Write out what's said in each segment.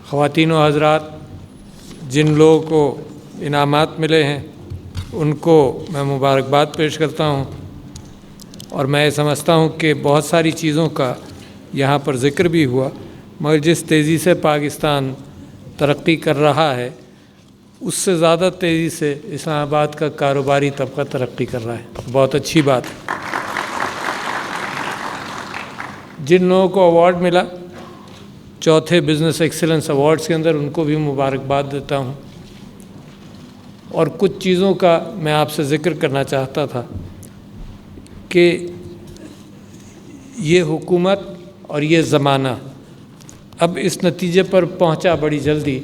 خواتین و حضرات، جن لوگوں کو انعامات ملے ہیں ان کو میں مبارکباد پیش کرتا ہوں، اور میں سمجھتا ہوں کہ بہت ساری چیزوں کا یہاں پر ذکر بھی ہوا، مگر جس تیزی سے پاکستان ترقی کر رہا ہے اس سے زیادہ تیزی سے اسلام آباد کا کاروباری طبقہ ترقی کر رہا ہے۔ بہت اچھی بات ہے۔ جن لوگوں کو ایوارڈ ملا چوتھے بزنس ایکسیلنس ایوارڈز کے اندر، ان کو بھی مبارکباد دیتا ہوں، اور کچھ چیزوں کا میں آپ سے ذکر کرنا چاہتا تھا کہ یہ حکومت اور یہ زمانہ اب اس نتیجے پر پہنچا بڑی جلدی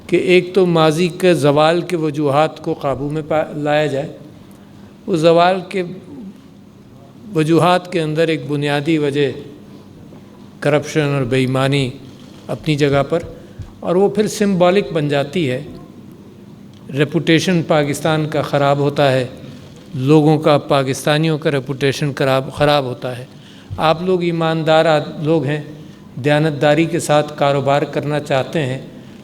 کہ ایک تو ماضی کے زوال کے وجوہات کو قابو میں لایا جائے۔ اس زوال کے وجوہات کے اندر ایک بنیادی وجہ کرپشن اور بے ایمانی اپنی جگہ پر، اور وہ پھر سمبولک بن جاتی ہے۔ ریپوٹیشن پاکستان کا خراب ہوتا ہے، لوگوں کا، پاکستانیوں کا ریپوٹیشن خراب ہوتا ہے۔ آپ لوگ ایماندار لوگ ہیں، دیانتداری کے ساتھ کاروبار کرنا چاہتے ہیں،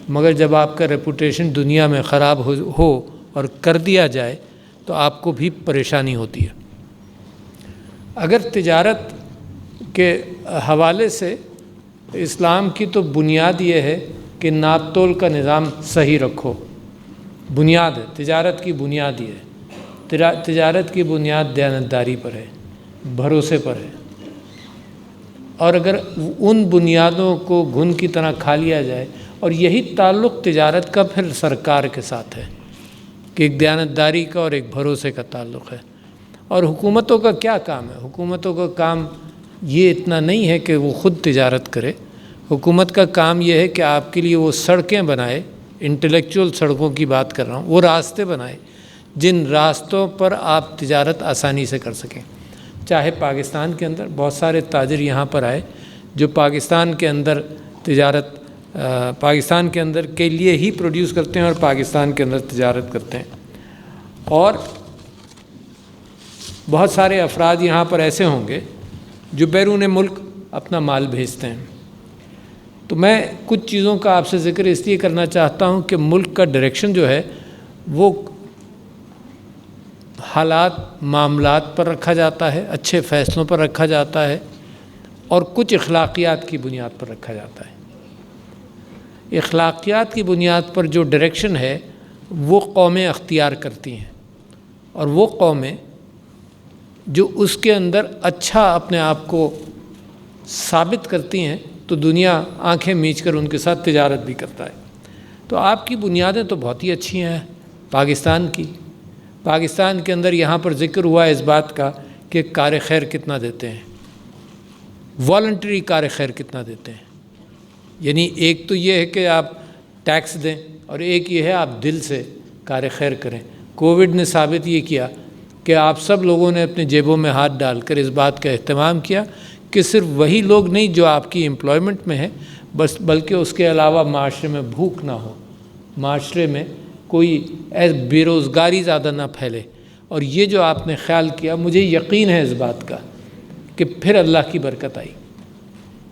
مگر جب آپ کا ریپوٹیشن دنیا میں خراب ہو اور کر دیا جائے تو آپ کو بھی پریشانی ہوتی ہے۔ اگر تجارت کے حوالے سے اسلام کی تو بنیاد یہ ہے کہ ناپ تول کا نظام صحیح رکھو، بنیاد ہے، تجارت کی بنیاد یہ ہے۔ تجارت کی بنیاد دیانتداری پر ہے، بھروسے پر ہے، اور اگر ان بنیادوں کو گھن کی طرح کھا لیا جائے، اور یہی تعلق تجارت کا پھر سرکار کے ساتھ ہے کہ ایک دیانتداری کا اور ایک بھروسے کا تعلق ہے۔ اور حکومتوں کا کیا کام ہے؟ حکومتوں کا کام یہ اتنا نہیں ہے کہ وہ خود تجارت کرے۔ حکومت کا کام یہ ہے کہ آپ کے لیے وہ سڑکیں بنائے، انٹلیکچول سڑکوں کی بات کر رہا ہوں، وہ راستے بنائے جن راستوں پر آپ تجارت آسانی سے کر سکیں۔ چاہے پاکستان کے اندر بہت سارے تاجر یہاں پر آئے جو پاکستان کے اندر تجارت پاکستان کے اندر کے لیے ہی پروڈیوس کرتے ہیں اور پاکستان کے اندر تجارت کرتے ہیں، اور بہت سارے افراد یہاں پر ایسے ہوں گے جو بیرون ملک اپنا مال بھیجتے ہیں۔ تو میں کچھ چیزوں کا آپ سے ذکر اس لیے کرنا چاہتا ہوں کہ ملک کا ڈائریکشن جو ہے وہ حالات، معاملات پر رکھا جاتا ہے، اچھے فیصلوں پر رکھا جاتا ہے، اور کچھ اخلاقیات کی بنیاد پر رکھا جاتا ہے۔ اخلاقیات کی بنیاد پر جو ڈائریکشن ہے وہ قومیں اختیار کرتی ہیں، اور وہ قومیں جو اس کے اندر اچھا اپنے آپ کو ثابت کرتی ہیں تو دنیا آنکھیں میچ کر ان کے ساتھ تجارت بھی کرتا ہے۔ تو آپ کی بنیادیں تو بہت ہی اچھی ہیں پاکستان کی۔ پاکستان کے اندر یہاں پر ذکر ہوا اس بات کا کہ کار خیر کتنا دیتے ہیں، والنٹری کار خیر کتنا دیتے ہیں۔ یعنی ایک تو یہ ہے کہ آپ ٹیکس دیں، اور ایک یہ ہے آپ دل سے کار خیر کریں۔ کووڈ نے ثابت یہ کیا کہ آپ سب لوگوں نے اپنے جیبوں میں ہاتھ ڈال کر اس بات کا اہتمام کیا کہ صرف وہی لوگ نہیں جو آپ کی امپلائمنٹ میں ہیں، بلکہ اس کے علاوہ معاشرے میں بھوک نہ ہو، معاشرے میں کوئی بے روزگاری زیادہ نہ پھیلے۔ اور یہ جو آپ نے خیال کیا، مجھے یقین ہے اس بات کا کہ پھر اللہ کی برکت آئی۔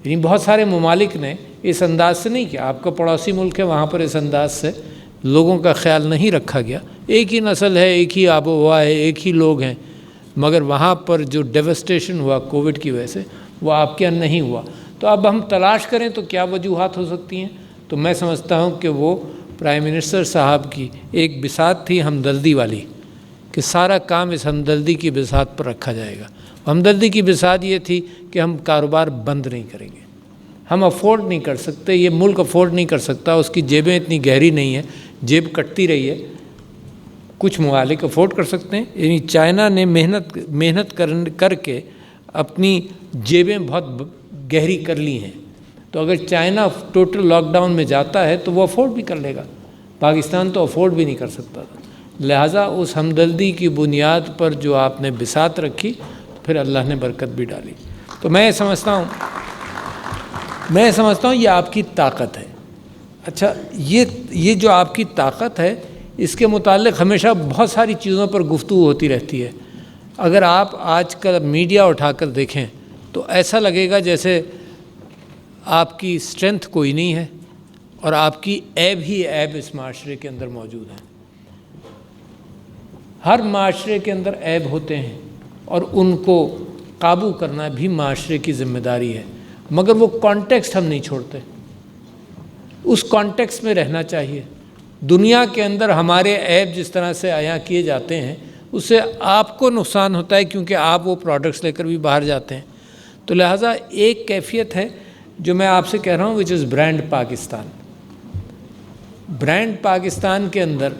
یعنی بہت سارے ممالک نے اس انداز سے نہیں کیا، آپ کا پڑوسی ملک ہے وہاں پر اس انداز سے لوگوں کا خیال نہیں رکھا گیا۔ ایک ہی نسل ہے، ایک ہی آب و ہوا ہے، ایک ہی لوگ ہیں، مگر وہاں پر جو ڈیوسٹیشن ہوا کووڈ کی وجہ سے وہ آپ کے یہاں نہیں ہوا۔ تو اب ہم تلاش کریں تو کیا وجوہات ہو سکتی ہیں؟ تو میں سمجھتا ہوں کہ وہ پرائم منسٹر صاحب کی ایک بساط تھی ہمدردی والی، کہ سارا کام اس ہمدردی کی بساط پر رکھا جائے گا۔ ہمدردی کی بساط یہ تھی کہ ہم کاروبار بند نہیں کریں گے، ہم افورڈ نہیں کر سکتے، یہ ملک افورڈ نہیں کر سکتا، اس کی جیبیں اتنی گہری نہیں ہیں، جیب کٹتی رہی ہے۔ کچھ ممالک افورڈ کر سکتے ہیں، یعنی چائنا نے محنت کر کے اپنی جیبیں بہت گہری کر لی ہیں، تو اگر چائنا ٹوٹل لاک ڈاؤن میں جاتا ہے تو وہ افورڈ بھی کر لے گا، پاکستان تو افورڈ بھی نہیں کر سکتا تھا۔ لہٰذا اس ہمدردی کی بنیاد پر جو آپ نے بساط رکھی، پھر اللہ نے برکت بھی ڈالی۔ تو میں سمجھتا ہوں یہ آپ کی طاقت ہے۔ اچھا، یہ جو آپ کی طاقت ہے، اس کے متعلق ہمیشہ بہت ساری چیزوں پر گفتگو ہوتی رہتی ہے۔ اگر آپ آج کل میڈیا اٹھا کر دیکھیں تو ایسا لگے گا جیسے آپ کی اسٹرینتھ کوئی نہیں ہے، اور آپ کی عیب ہی عیب اس معاشرے کے اندر موجود ہیں۔ ہر معاشرے کے اندر عیب ہوتے ہیں اور ان کو قابو کرنا بھی معاشرے کی ذمہ داری ہے، مگر وہ کانٹیکسٹ ہم نہیں چھوڑتے، اس کانٹیکسٹ میں رہنا چاہیے۔ دنیا کے اندر ہمارے عیب جس طرح سے عیاں کیے جاتے ہیں اس سے آپ کو نقصان ہوتا ہے، کیونکہ آپ وہ پروڈکٹس لے کر بھی باہر جاتے ہیں۔ تو لہٰذا ایک کیفیت ہے جو میں آپ سے کہہ رہا ہوں، which is brand Pakistan. Brand Pakistan کے اندر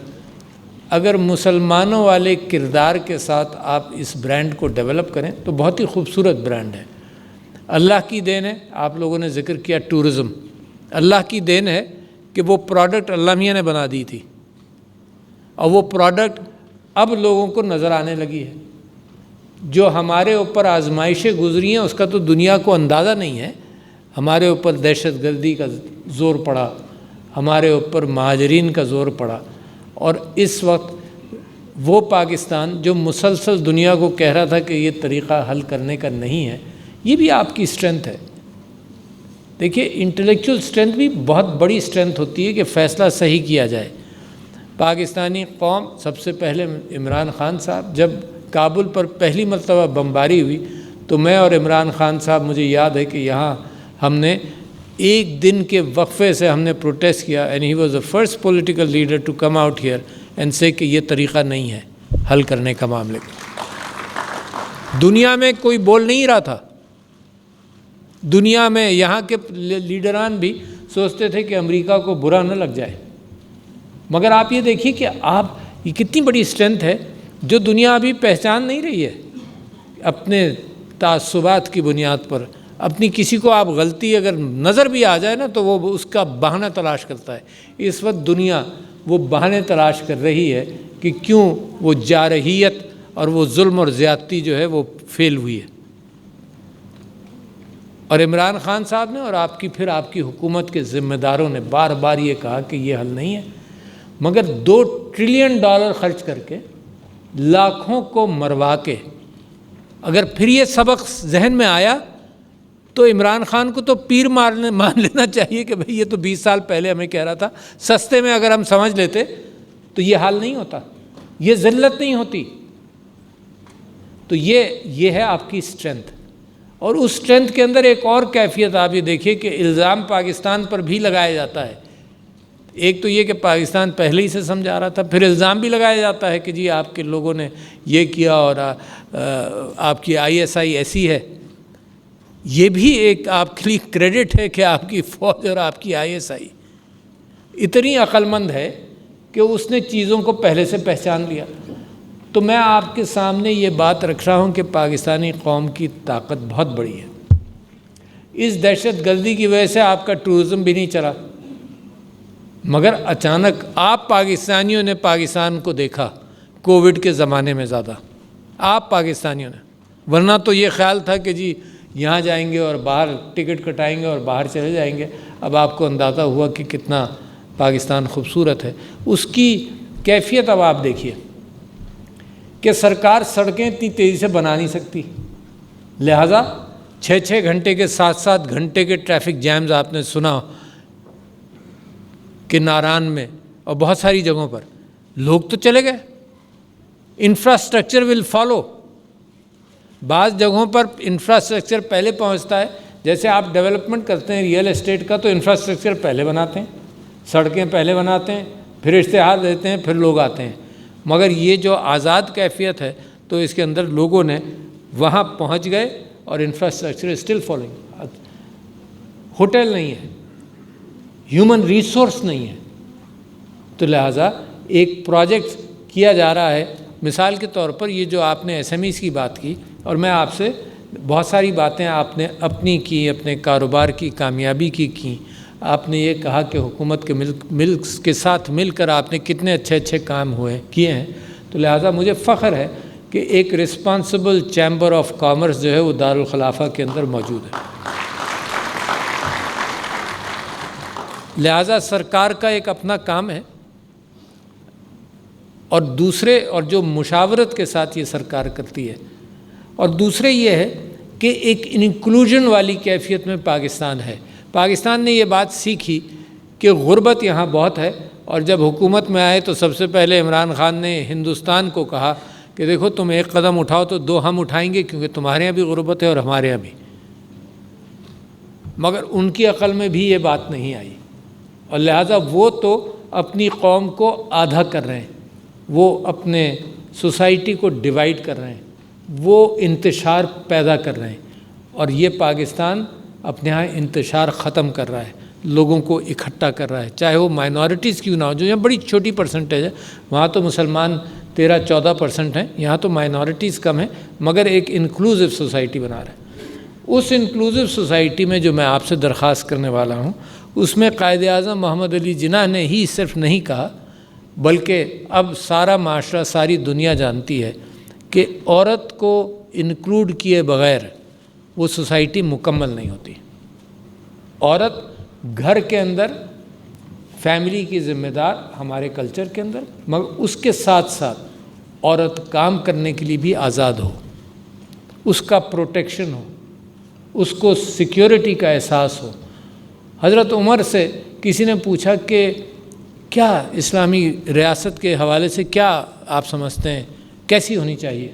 اگر مسلمانوں والے کردار کے ساتھ آپ اس برانڈ کو ڈیولپ کریں تو بہت ہی خوبصورت برانڈ ہے۔ اللہ کی دین ہے، آپ لوگوں نے ذکر کیا ٹورزم، اللہ کی دین ہے کہ وہ پروڈکٹ اللہ میاں نے بنا دی تھی اور وہ پروڈکٹ اب لوگوں کو نظر آنے لگی ہے۔ جو ہمارے اوپر آزمائشیں گزری ہیں اس کا تو دنیا کو اندازہ نہیں ہے۔ ہمارے اوپر دہشت گردی کا زور پڑا، ہمارے اوپر مہاجرین کا زور پڑا، اور اس وقت وہ پاکستان جو مسلسل دنیا کو کہہ رہا تھا کہ یہ طریقہ حل کرنے کا نہیں ہے، یہ بھی آپ کی اسٹرینتھ ہے۔ دیکھیے انٹلیکچوئل اسٹرینتھ بھی بہت بڑی اسٹرینتھ ہوتی ہے کہ فیصلہ صحیح کیا جائے۔ پاکستانی قوم، سب سے پہلے عمران خان صاحب، جب کابل پر پہلی مرتبہ بمباری ہوئی تو میں اور عمران خان صاحب، مجھے یاد ہے کہ یہاں ہم نے ایک دن کے وقفے سے ہم نے پروٹیسٹ کیا، and he was the first political leader to come out here and say کہ یہ طریقہ نہیں ہے حل کرنے کا معاملے کا۔ دنیا میں کوئی بول نہیں رہا تھا، دنیا میں یہاں کے لیڈران بھی سوچتے تھے کہ امریکہ کو برا نہ لگ جائے، مگر آپ یہ دیکھیے کہ آپ یہ کتنی بڑی اسٹرینتھ ہے جو دنیا ابھی پہچان نہیں رہی ہے۔ اپنے تعصبات کی بنیاد پر اپنی کسی کو آپ غلطی اگر نظر بھی آ جائے نا تو وہ اس کا بہانہ تلاش کرتا ہے۔ اس وقت دنیا وہ بہانے تلاش کر رہی ہے کہ کیوں وہ جارحیت اور وہ ظلم اور زیادتی جو ہے وہ فیل ہوئی ہے۔ اور عمران خان صاحب نے اور آپ کی حکومت کے ذمہ داروں نے بار بار یہ کہا کہ یہ حل نہیں ہے، مگر $2 ٹریلین خرچ کر کے، لاکھوں کو مروا کے، اگر پھر یہ سبق ذہن میں آیا تو عمران خان کو تو پیر مان لینا چاہیے کہ بھئی یہ تو 20 سال پہلے ہمیں کہہ رہا تھا۔ سستے میں اگر ہم سمجھ لیتے تو یہ حال نہیں ہوتا، یہ ذلت نہیں ہوتی۔ تو یہ ہے آپ کی اسٹرینتھ، اور اس اسٹرینتھ کے اندر ایک اور کیفیت آپ یہ دیکھیے کہ الزام پاکستان پر بھی لگایا جاتا ہے۔ ایک تو یہ کہ پاکستان پہلے ہی سے سمجھا رہا تھا، پھر الزام بھی لگایا جاتا ہے کہ جی آپ کے لوگوں نے یہ کیا اور آپ کی ISI ایسی ہے۔ یہ بھی ایک آپ کے لیے کریڈٹ ہے کہ آپ کی فوج اور آپ کی ISI اتنی عقل مند ہے کہ اس نے چیزوں کو پہلے سے پہچان لیا۔ تو میں آپ کے سامنے یہ بات رکھ رہا ہوں کہ پاکستانی قوم کی طاقت بہت بڑی ہے۔ اس دہشت گردی کی وجہ سے آپ کا ٹورزم بھی نہیں چلا، مگر اچانک آپ پاکستانیوں نے پاکستان کو دیکھا کووڈ کے زمانے میں زیادہ، آپ پاکستانیوں نے، ورنہ تو یہ خیال تھا کہ جی یہاں جائیں گے اور باہر ٹکٹ کٹائیں گے اور باہر چلے جائیں گے۔ اب آپ کو اندازہ ہوا کہ کتنا پاکستان خوبصورت ہے۔ اس کی کیفیت اب آپ دیکھیے کہ سرکار سڑکیں اتنی تیزی سے بنا نہیں سکتی، لہٰذا 6 گھنٹے کے 7 گھنٹے کے ٹریفک جیمز آپ نے سنا کہ ناران میں اور بہت ساری جگہوں پر لوگ تو چلے گئے، انفراسٹرکچر ول فالو۔ بعض جگہوں پر انفراسٹرکچر پہلے پہنچتا ہے، جیسے آپ ڈیولپمنٹ کرتے ہیں ریئل اسٹیٹ کا تو انفراسٹرکچر پہلے بناتے ہیں، سڑکیں پہلے بناتے ہیں، پھر اشتہار دیتے ہیں، پھر لوگ آتے ہیں۔ مگر یہ جو آزاد کیفیت ہے تو اس کے اندر لوگوں نے وہاں پہنچ گئے اور انفراسٹرکچر اسٹل فالوئنگ۔ ہوٹل نہیں ہے، ہیومن ریسورس نہیں ہے، تو لہٰذا ایک پروجیکٹ کیا جا رہا ہے۔ مثال کے طور پر یہ جو آپ نے SMEs کی بات کی، اور میں آپ سے بہت ساری باتیں آپ نے اپنی کی، اپنے کاروبار کی کامیابی کی آپ نے یہ کہا کہ حکومت کے ملک کے ساتھ مل کر آپ نے کتنے اچھے کام کیے ہیں، تو لہٰذا مجھے فخر ہے کہ ایک رسپانسبل چیمبر آف کامرس جو ہے وہ دارالخلافہ کے اندر موجود ہے۔ لہٰذا سرکار کا ایک اپنا کام ہے، اور دوسرے اور جو مشاورت کے ساتھ یہ سرکار کرتی ہے، اور دوسرے یہ ہے کہ ایک انکلوژن والی کیفیت میں پاکستان ہے۔ پاکستان نے یہ بات سیکھی کہ غربت یہاں بہت ہے، اور جب حکومت میں آئے تو سب سے پہلے عمران خان نے ہندوستان کو کہا کہ دیکھو تم ایک قدم اٹھاؤ تو دو ہم اٹھائیں گے، کیونکہ تمہارے یہاں بھی غربت ہے اور ہمارے یہاں بھی۔ مگر ان کی عقل میں بھی یہ بات نہیں آئی، اور لہٰذا وہ تو اپنی قوم کو آدھا کر رہے ہیں، وہ اپنے سوسائٹی کو ڈیوائیڈ کر رہے ہیں، وہ انتشار پیدا کر رہے ہیں، اور یہ پاکستان اپنے ہاں انتشار ختم کر رہا ہے، لوگوں کو اکٹھا کر رہا ہے، چاہے وہ مائنورٹیز کیوں نہ ہو، جو یہاں بڑی چھوٹی پرسنٹیج ہے، وہاں تو مسلمان 13-14% ہیں، یہاں تو مائنورٹیز کم ہیں، مگر ایک انکلوزیو سوسائٹی بنا رہا ہے۔ اس انکلوزیو سوسائٹی میں جو میں آپ سے درخواست کرنے والا ہوں، اس میں قائد اعظم محمد علی جناح نے ہی صرف نہیں کہا، بلکہ اب سارا معاشرہ، ساری دنیا جانتی ہے کہ عورت کو انکلوڈ کیے بغیر وہ سوسائٹی مکمل نہیں ہوتی۔ عورت گھر کے اندر فیملی کی ذمہ دار ہمارے کلچر کے اندر، مگر اس کے ساتھ ساتھ عورت کام کرنے کے لیے بھی آزاد ہو، اس کا پروٹیکشن ہو، اس کو سیکیورٹی کا احساس ہو۔ حضرت عمر سے کسی نے پوچھا کہ کیا اسلامی ریاست کے حوالے سے کیا آپ سمجھتے ہیں کیسی ہونی چاہیے،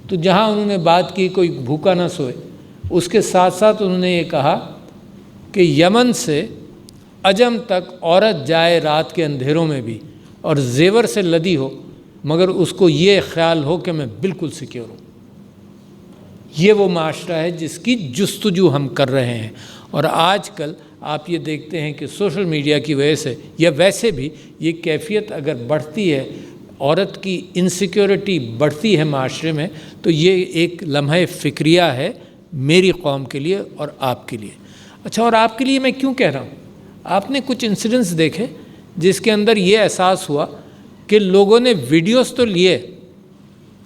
تو جہاں انہوں نے بات کی کوئی بھوکا نہ سوئے، اس کے ساتھ ساتھ انہوں نے یہ کہا کہ یمن سے عجم تک عورت جائے رات کے اندھیروں میں بھی اور زیور سے لدی ہو، مگر اس کو یہ خیال ہو کہ میں بالکل سیکیور ہوں۔ یہ وہ معاشرہ ہے جس کی جستجو ہم کر رہے ہیں، اور آج کل آپ یہ دیکھتے ہیں کہ سوشل میڈیا کی وجہ سے یا ویسے بھی یہ کیفیت اگر بڑھتی ہے، عورت کی انسیکیورٹی بڑھتی ہے معاشرے میں، تو یہ ایک لمحہ فکریہ ہے میری قوم کے لیے اور آپ کے لیے۔ اچھا، اور آپ کے لیے میں کیوں کہہ رہا ہوں؟ آپ نے کچھ انسیڈنٹس دیکھے جس کے اندر یہ احساس ہوا کہ لوگوں نے ویڈیوز تو لیے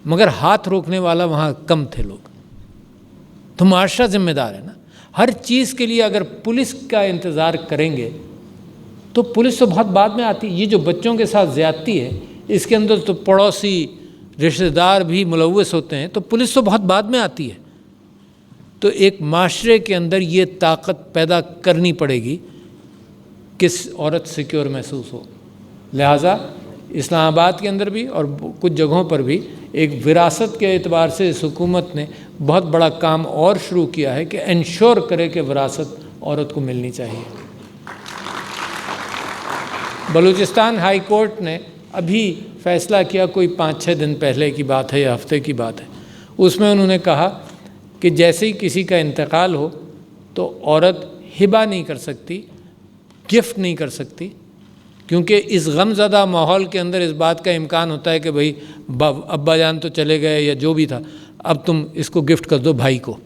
مگر ہاتھ روکنے والا وہاں کم تھے لوگ۔ تو معاشرہ ذمہ دار ہے نا، ہر چیز کے لیے اگر پولیس کا انتظار کریں گے تو پولیس تو بہت بعد میں آتی ہے۔ یہ جو بچوں کے ساتھ زیادتی ہے، اس کے اندر تو پڑوسی رشتہ دار بھی ملوث ہوتے ہیں، تو پولیس تو بہت بعد میں آتی ہے۔ تو ایک معاشرے کے اندر یہ طاقت پیدا کرنی پڑے گی کہ عورت سیکیور محسوس ہو۔ لہٰذا اسلام آباد کے اندر بھی اور کچھ جگہوں پر بھی ایک وراثت کے اعتبار سے اس حکومت نے بہت بڑا کام اور شروع کیا ہے کہ انشور کرے کہ وراثت عورت کو ملنی چاہیے۔ بلوچستان ہائی کورٹ نے ابھی فیصلہ کیا، کوئی 5-6 دن پہلے کی بات ہے یا ہفتے کی بات ہے، اس میں انہوں نے کہا کہ جیسے ہی کسی کا انتقال ہو تو عورت ہبہ نہیں کر سکتی، گفٹ نہیں کر سکتی، کیونکہ اس غم زدہ ماحول کے اندر اس بات کا امکان ہوتا ہے کہ بھئی ابا جان تو چلے گئے یا جو بھی تھا، اب تم اس کو گفٹ کر دو بھائی کو۔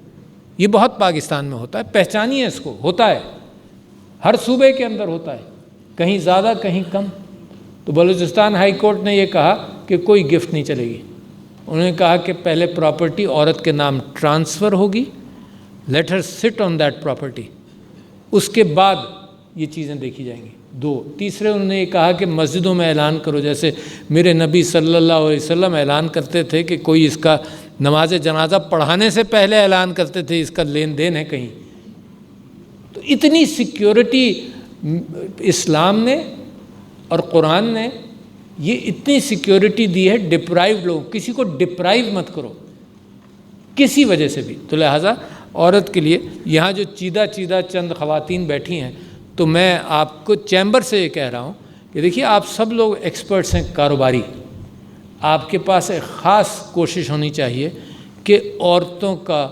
یہ بہت پاکستان میں ہوتا ہے، پہچانیے اس کو، ہوتا ہے، ہر صوبے کے اندر ہوتا ہے، کہیں زیادہ کہیں کم۔ تو بلوچستان ہائی کورٹ نے یہ کہا کہ کوئی گفٹ نہیں چلے گی۔ انہوں نے کہا کہ پہلے پراپرٹی عورت کے نام ٹرانسفر ہوگی، لیٹ ہر سٹ آن دیٹ پراپرٹی، اس کے بعد یہ چیزیں دیکھی جائیں گی۔ تیسرے انہوں نے یہ کہا کہ مسجدوں میں اعلان کرو، جیسے میرے نبی صلی اللہ علیہ وسلم اعلان کرتے تھے کہ کوئی اس کا نماز جنازہ پڑھانے سے پہلے اعلان کرتے تھے اس کا لین دین ہے کہیں۔ تو اتنی سیکیورٹی اسلام نے اور قرآن نے یہ اتنی سیکیورٹی دی ہے ڈپرائیوڈ لوگ، کسی کو ڈپرائیو مت کرو کسی وجہ سے بھی۔ تو لہٰذا عورت کے لیے یہاں جو چیدہ چند خواتین بیٹھی ہیں، تو میں آپ کو چیمبر سے یہ کہہ رہا ہوں کہ دیکھیے آپ سب لوگ ایکسپرٹس ہیں، کاروباری، آپ کے پاس ایک خاص کوشش ہونی چاہیے کہ عورتوں کا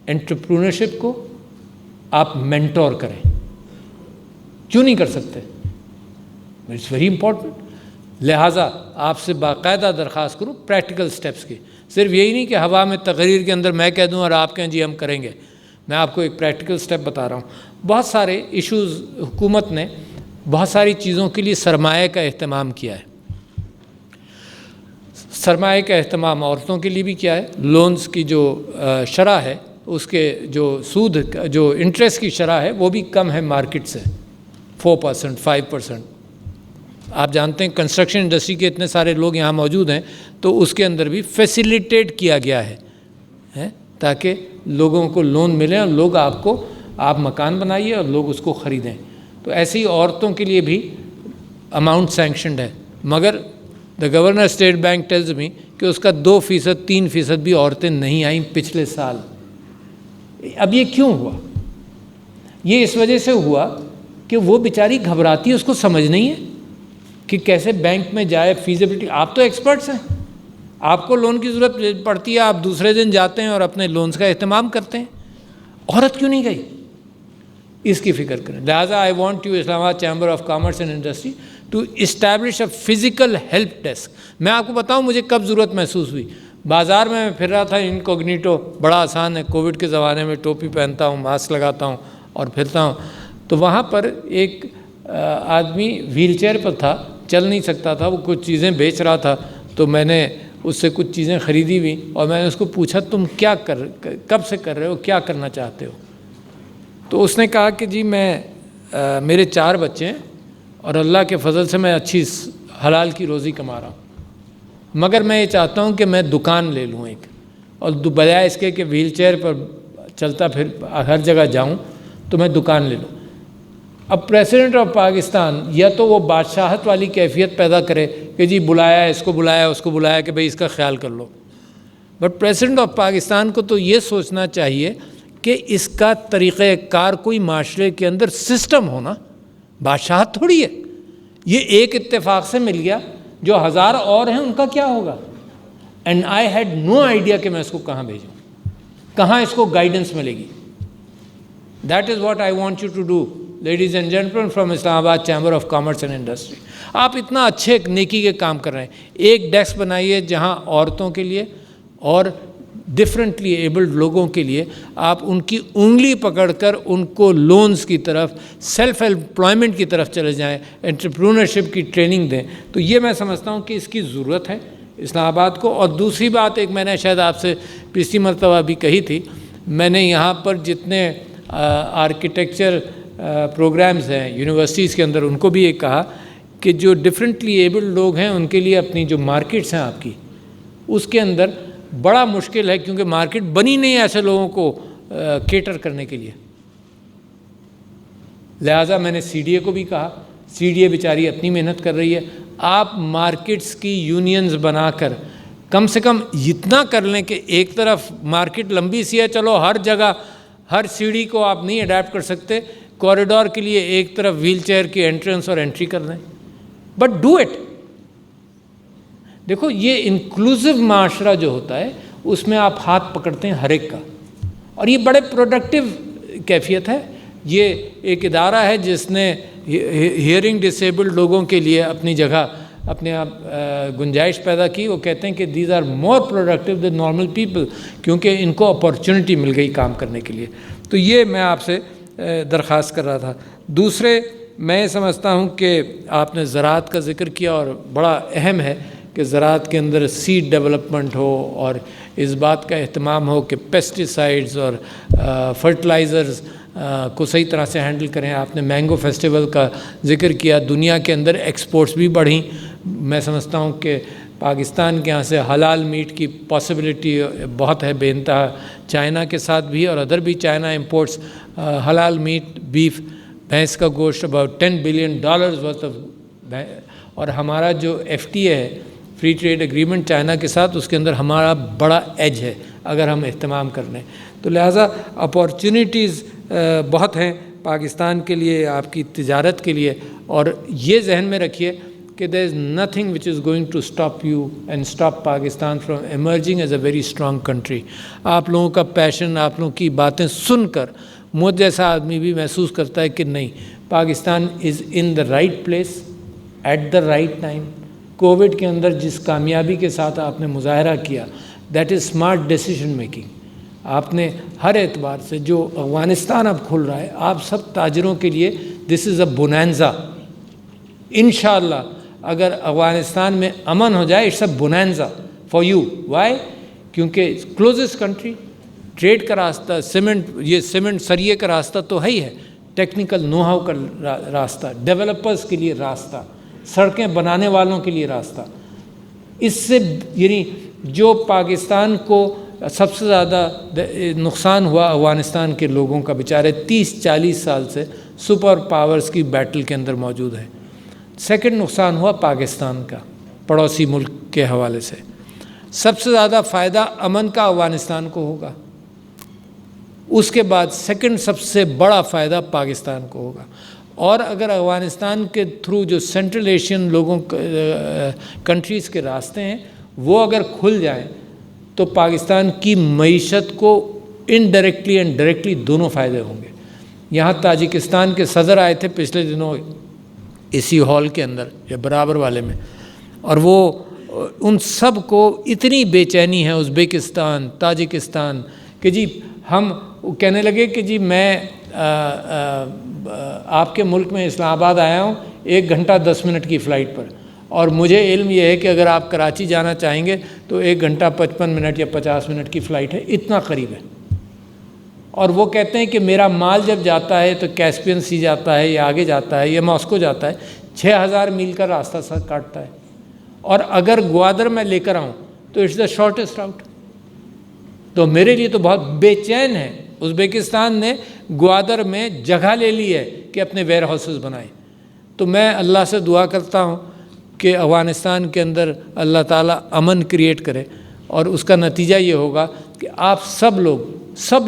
انٹرپرونرشپ کو آپ مینٹور کریں۔ کیوں نہیں کر سکتے؟ It's very important. لہٰذا آپ سے باقاعدہ درخواست کروں پریکٹیکل سٹیپس کی، صرف یہی نہیں کہ ہوا میں تقریر کے اندر میں کہہ دوں اور آپ کہیں جی ہم کریں گے۔ میں آپ کو ایک پریکٹیکل سٹیپ بتا رہا ہوں۔ بہت سارے ایشوز، حکومت نے بہت ساری چیزوں کے لیے سرمایہ کا اہتمام کیا ہے۔ سرمایہ کا اہتمام عورتوں کے لیے بھی کیا ہے، لونز کی جو شرح ہے، اس کے جو سود، جو انٹرسٹ کی شرح ہے وہ بھی کم ہے مارکیٹ سے، 4%، 5%۔ آپ جانتے ہیں کنسٹرکشن انڈسٹری کے اتنے سارے لوگ یہاں موجود ہیں، تو اس کے اندر بھی فیسیلیٹیٹ کیا گیا ہے تاکہ لوگوں کو لون ملے اور لوگ آپ مکان بنائیے اور لوگ اس کو خریدیں۔ تو ایسی عورتوں کے لیے بھی اماؤنٹ سینکشنڈ ہے، مگر the governor State Bank tells me کہ اس کا 2%، 3% بھی عورتیں نہیں آئیں پچھلے سال۔ اب یہ کیوں ہوا؟ یہ اس وجہ سے ہوا کہ وہ بیچاری گھبراتی ہے، اس کو سمجھ نہیں ہے کہ کیسے بینک میں جائے، فیزیبلٹی۔ آپ تو ایکسپرٹس ہیں، آپ کو لون کی ضرورت پڑتی ہے، آپ دوسرے دن جاتے ہیں اور اپنے لونز کا اہتمام کرتے ہیں، عورت کیوں نہیں گئی؟ اس کی فکر کریں۔ لہٰذا آئی want you Islamabad chamber of commerce and industry to establish a physical help desk. میں آپ کو بتاؤں مجھے کب ضرورت محسوس ہوئی؟ بازار میں پھر رہا تھا، انکوگنیٹو، بڑا آسان ہے، کووڈ کے زمانے میں ٹوپی پہنتا ہوں، ماسک لگاتا ہوں اور پھرتا ہوں، تو وہاں پر ایک آدمی ویل چیئر پر تھا، چل نہیں سکتا تھا، وہ کچھ چیزیں بیچ رہا تھا، تو میں نے اس سے کچھ چیزیں خریدی ہوئی اور میں نے اس کو پوچھا تم کیا کب سے کر رہے ہو، کیا کرنا چاہتے ہو؟ تو اس نے کہا کہ جی میرے 4 بچے ہیں اور اللہ کے فضل سے میں اچھی حلال کی روزی کما رہا ہوں، مگر میں یہ چاہتا ہوں کہ میں دکان لے لوں ایک، اور بجائے اس کے کہ ویل چیئر پر چلتا پھر ہر جگہ جاؤں تو میں دکان لے لوں۔ اب پریزیڈنٹ آف پاکستان یا تو وہ بادشاہت والی کیفیت پیدا کرے کہ جی بلایا، اس کو بلایا، اس کو بلایا کہ بھئی اس کا خیال کر لو، بٹ پریزیڈنٹ آف پاکستان کو تو یہ سوچنا چاہیے کہ اس کا طریقہ کار کوئی معاشرے کے اندر سسٹم ہونا، بادشاہت تھوڑی ہے۔ یہ ایک اتفاق سے مل گیا، جو 1000 اور ہیں ان کا کیا ہوگا؟ And I had no idea کہ میں اس کو کہاں بھیجوں، کہاں اس کو گائیڈنس ملے گی۔ That is what I want you to do ladies and gentlemen from Islamabad chamber of commerce and industry. آپ اتنا اچھے نیکی کے کام کر رہے ہیں، ایک ڈیسک بنائیے جہاں عورتوں کے لیے اور ڈفرینٹلی ایبلڈ لوگوں کے لیے آپ ان کی انگلی پکڑ کر ان کو لونز کی طرف، سیلف امپلائمنٹ کی طرف چلے جائیں، انٹرپرونرشپ کی ٹریننگ دیں، تو یہ میں سمجھتا ہوں کہ اس کی ضرورت ہے اسلام آباد کو۔ اور دوسری بات ایک میں نے شاید آپ سے پچھلی مرتبہ بھی کہی تھی، میں نے یہاں پر جتنے آرکیٹیکچر پروگرامز ہیں یونیورسٹیز کے اندر، ان کو بھی یہ کہا کہ جو ڈفرینٹلی ایبلڈ لوگ ہیں ان کے لیے اپنی جو مارکیٹس ہیں آپ کی، اس کے اندر بڑا مشکل ہے، کیونکہ مارکیٹ بنی نہیں ہے ایسے لوگوں کو کیٹر کرنے کے لیے۔ لہٰذا میں نے سی ڈی اے کو بھی کہا، سی ڈی اے بیچاری اپنی محنت کر رہی ہے، آپ مارکیٹس کی یونینز بنا کر کم سے کم اتنا کر لیں کہ ایک طرف مارکیٹ لمبی سی ہے، چلو ہر جگہ ہر سیڑھی کو آپ نہیں اڈیپٹ کر سکتے، کوریڈور کے لیے ایک طرف ویل چیئر کی انٹرنس اور انٹری کر دیں، بٹ ڈو اٹ۔ دیکھو یہ انکلوزیو معاشرہ جو ہوتا ہے اس میں آپ ہاتھ پکڑتے ہیں ہر ایک کا، اور یہ بڑے پروڈکٹیو کیفیت ہے۔ یہ ایک ادارہ ہے جس نے ہیئرنگ ڈسیبلڈ لوگوں کے لیے اپنی جگہ اپنے آپ گنجائش پیدا کی۔ وہ کہتے ہیں کہ these are more productive than normal people, کیونکہ ان کو اپارچونٹی مل گئی کام کرنے کے لیے۔ تو یہ میں آپ سے درخواست کر رہا تھا۔ دوسرے میں سمجھتا ہوں کہ آپ نے زراعت کا ذکر کیا، اور بڑا اہم ہے کہ زراعت کے اندر سیڈ ڈیولپمنٹ ہو اور اس بات کا اہتمام ہو کہ پیسٹیسائڈز اور فرٹیلائزرز کو صحیح طرح سے ہینڈل کریں۔ آپ نے مینگو فیسٹیول کا ذکر کیا، دنیا کے اندر ایکسپورٹس بھی بڑھیں۔ میں سمجھتا ہوں کہ پاکستان کے یہاں سے حلال میٹ کی پاسبلٹی بہت ہے بے انتہا، چائنا کے ساتھ بھی اور ادر بھی۔ چائنا امپورٹس حلال میٹ، بیف، بھینس کا گوشت اباؤٹ $10 billion ورتھ آف، اور ہمارا جو FTA ہے، فری ٹریڈ ایگریمنٹ چائنا کے ساتھ، اس کے اندر ہمارا بڑا ایج ہے اگر ہم اہتمام کر لیں۔ تو لہٰذا اپارچونیٹیز بہت ہیں پاکستان کے لیے، آپ کی تجارت کے لیے، اور یہ ذہن میں رکھیے کہ there is nothing which is going to stop you and stop Pakistan from emerging as a very strong country۔ آپ لوگوں کا پیشن، آپ لوگوں کی باتیں سن کر مجھ جیسا آدمی بھی محسوس کرتا ہے کہ نہیں، Pakistan is in the right place at the right time. Covid کے اندر جس کامیابی کے ساتھ آپ نے مظاہرہ کیا، that is smart decision making. آپ نے ہر اعتبار سے جو افغانستان اب کھل رہا ہے، آپ سب تاجروں کے لیے دس از اے بونانزا۔ انشاءاللہ اگر افغانستان میں امن ہو جائے، it's a bonanza for you. Why? کیونکہ کلوزسٹ کنٹری، ٹریڈ کا راستہ، سیمنٹ سریے کا راستہ تو ہے ہی ہے، ٹیکنیکل نو ہاؤ کا راستہ، ڈیولپرز کے لیے راستہ، سڑکیں بنانے والوں کے لیے راستہ۔ اس سے یعنی جو پاکستان کو سب سے زیادہ نقصان ہوا افغانستان کے لوگوں کا، بیچارے 30-40 سال سے سپر پاورز کی بیٹل کے اندر موجود ہے۔ سیکنڈ نقصان ہوا پاکستان کا پڑوسی ملک کے حوالے سے۔ سب سے زیادہ فائدہ امن کا افغانستان کو ہوگا، اس کے بعد سیکنڈ سب سے بڑا فائدہ پاکستان کو ہوگا۔ اور اگر افغانستان کے تھرو جو سینٹرل ایشین لوگوں کنٹریز کے راستے ہیں وہ اگر کھل جائیں تو پاکستان کی معیشت کو انڈائریکٹلی اینڈ ڈائریکٹلی دونوں فائدے ہوں گے۔ یہاں تاجکستان کے صدر آئے تھے پچھلے دنوں اسی ہال کے اندر یا برابر والے میں، اور وہ ان سب کو اتنی بے چینی ہے ازبیکستان، تاجکستان، کہ جی ہم کہنے لگے کہ جی میں آپ کے ملک میں اسلام آباد آیا ہوں 1 گھنٹہ 10 منٹ کی فلائٹ پر، اور مجھے علم یہ ہے کہ اگر آپ کراچی جانا چاہیں گے تو 1 گھنٹہ 55 منٹ یا 50 منٹ کی فلائٹ ہے، اتنا قریب ہے۔ اور وہ کہتے ہیں کہ میرا مال جب جاتا ہے تو کیسپین سی جاتا ہے یا آگے جاتا ہے یا ماسکو جاتا ہے 6000 میل کا راستہ سر کاٹتا ہے، اور اگر گوادر میں لے کر آؤں تو اٹس دا شارٹیسٹ راؤٹ۔ تو میرے لیے تو بہت بے چین ہے۔ ازبیکستان نے گوادر میں جگہ لے لی ہے کہ اپنے ویئر ہاؤسز بنائیں۔ تو میں اللہ سے دعا کرتا ہوں کہ افغانستان کے اندر اللہ تعالیٰ امن کریٹ کرے، اور اس کا نتیجہ یہ ہوگا کہ آپ سب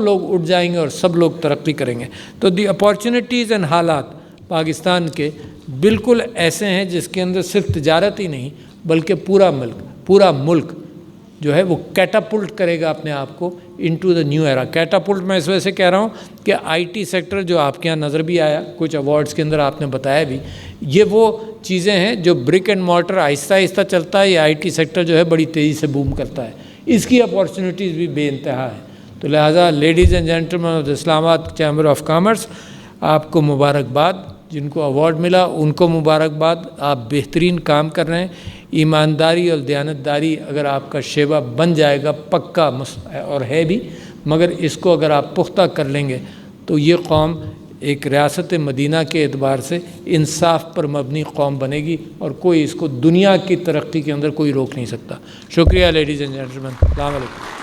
لوگ اٹھ جائیں گے اور سب لوگ ترقی کریں گے۔ تو دی اپارچونیٹیز اینڈ حالات پاکستان کے بالکل ایسے ہیں جس کے اندر صرف تجارت ہی نہیں بلکہ پورا ملک جو ہے وہ کیٹاپلٹ کرے گا اپنے آپ کو انٹو دا نیو ایرا۔ کیٹاپلٹ میں اس وجہ سے کہہ رہا ہوں کہ آئی ٹی سیکٹر جو آپ کے یہاں نظر بھی آیا کچھ ایوارڈز کے اندر آپ نے بتایا بھی، یہ وہ چیزیں ہیں جو برک اینڈ مارٹر آہستہ آہستہ چلتا ہے، یہ آئی ٹی سیکٹر جو ہے بڑی تیزی سے بوم کرتا ہے، اس کی اپارچونیٹیز بھی بے انتہا ہے۔ تو لہٰذا ladies and gentlemen of the Islamabad chamber of commerce, آپ کو مبارکباد، جن کو ایوارڈ ملا ان کو مبارکباد، آپ بہترین کام کر رہے ہیں۔ ایمانداری اور دیانتداری اگر آپ کا شیوا بن جائے گا پکا اور ہے بھی، مگر اس کو اگر آپ پختہ کر لیں گے تو یہ قوم ایک ریاست مدینہ کے اعتبار سے انصاف پر مبنی قوم بنے گی، اور کوئی اس کو دنیا کی ترقی کے اندر کوئی روک نہیں سکتا۔ شکریہ لیڈیز اینڈ جینٹلمین، السلام علیکم۔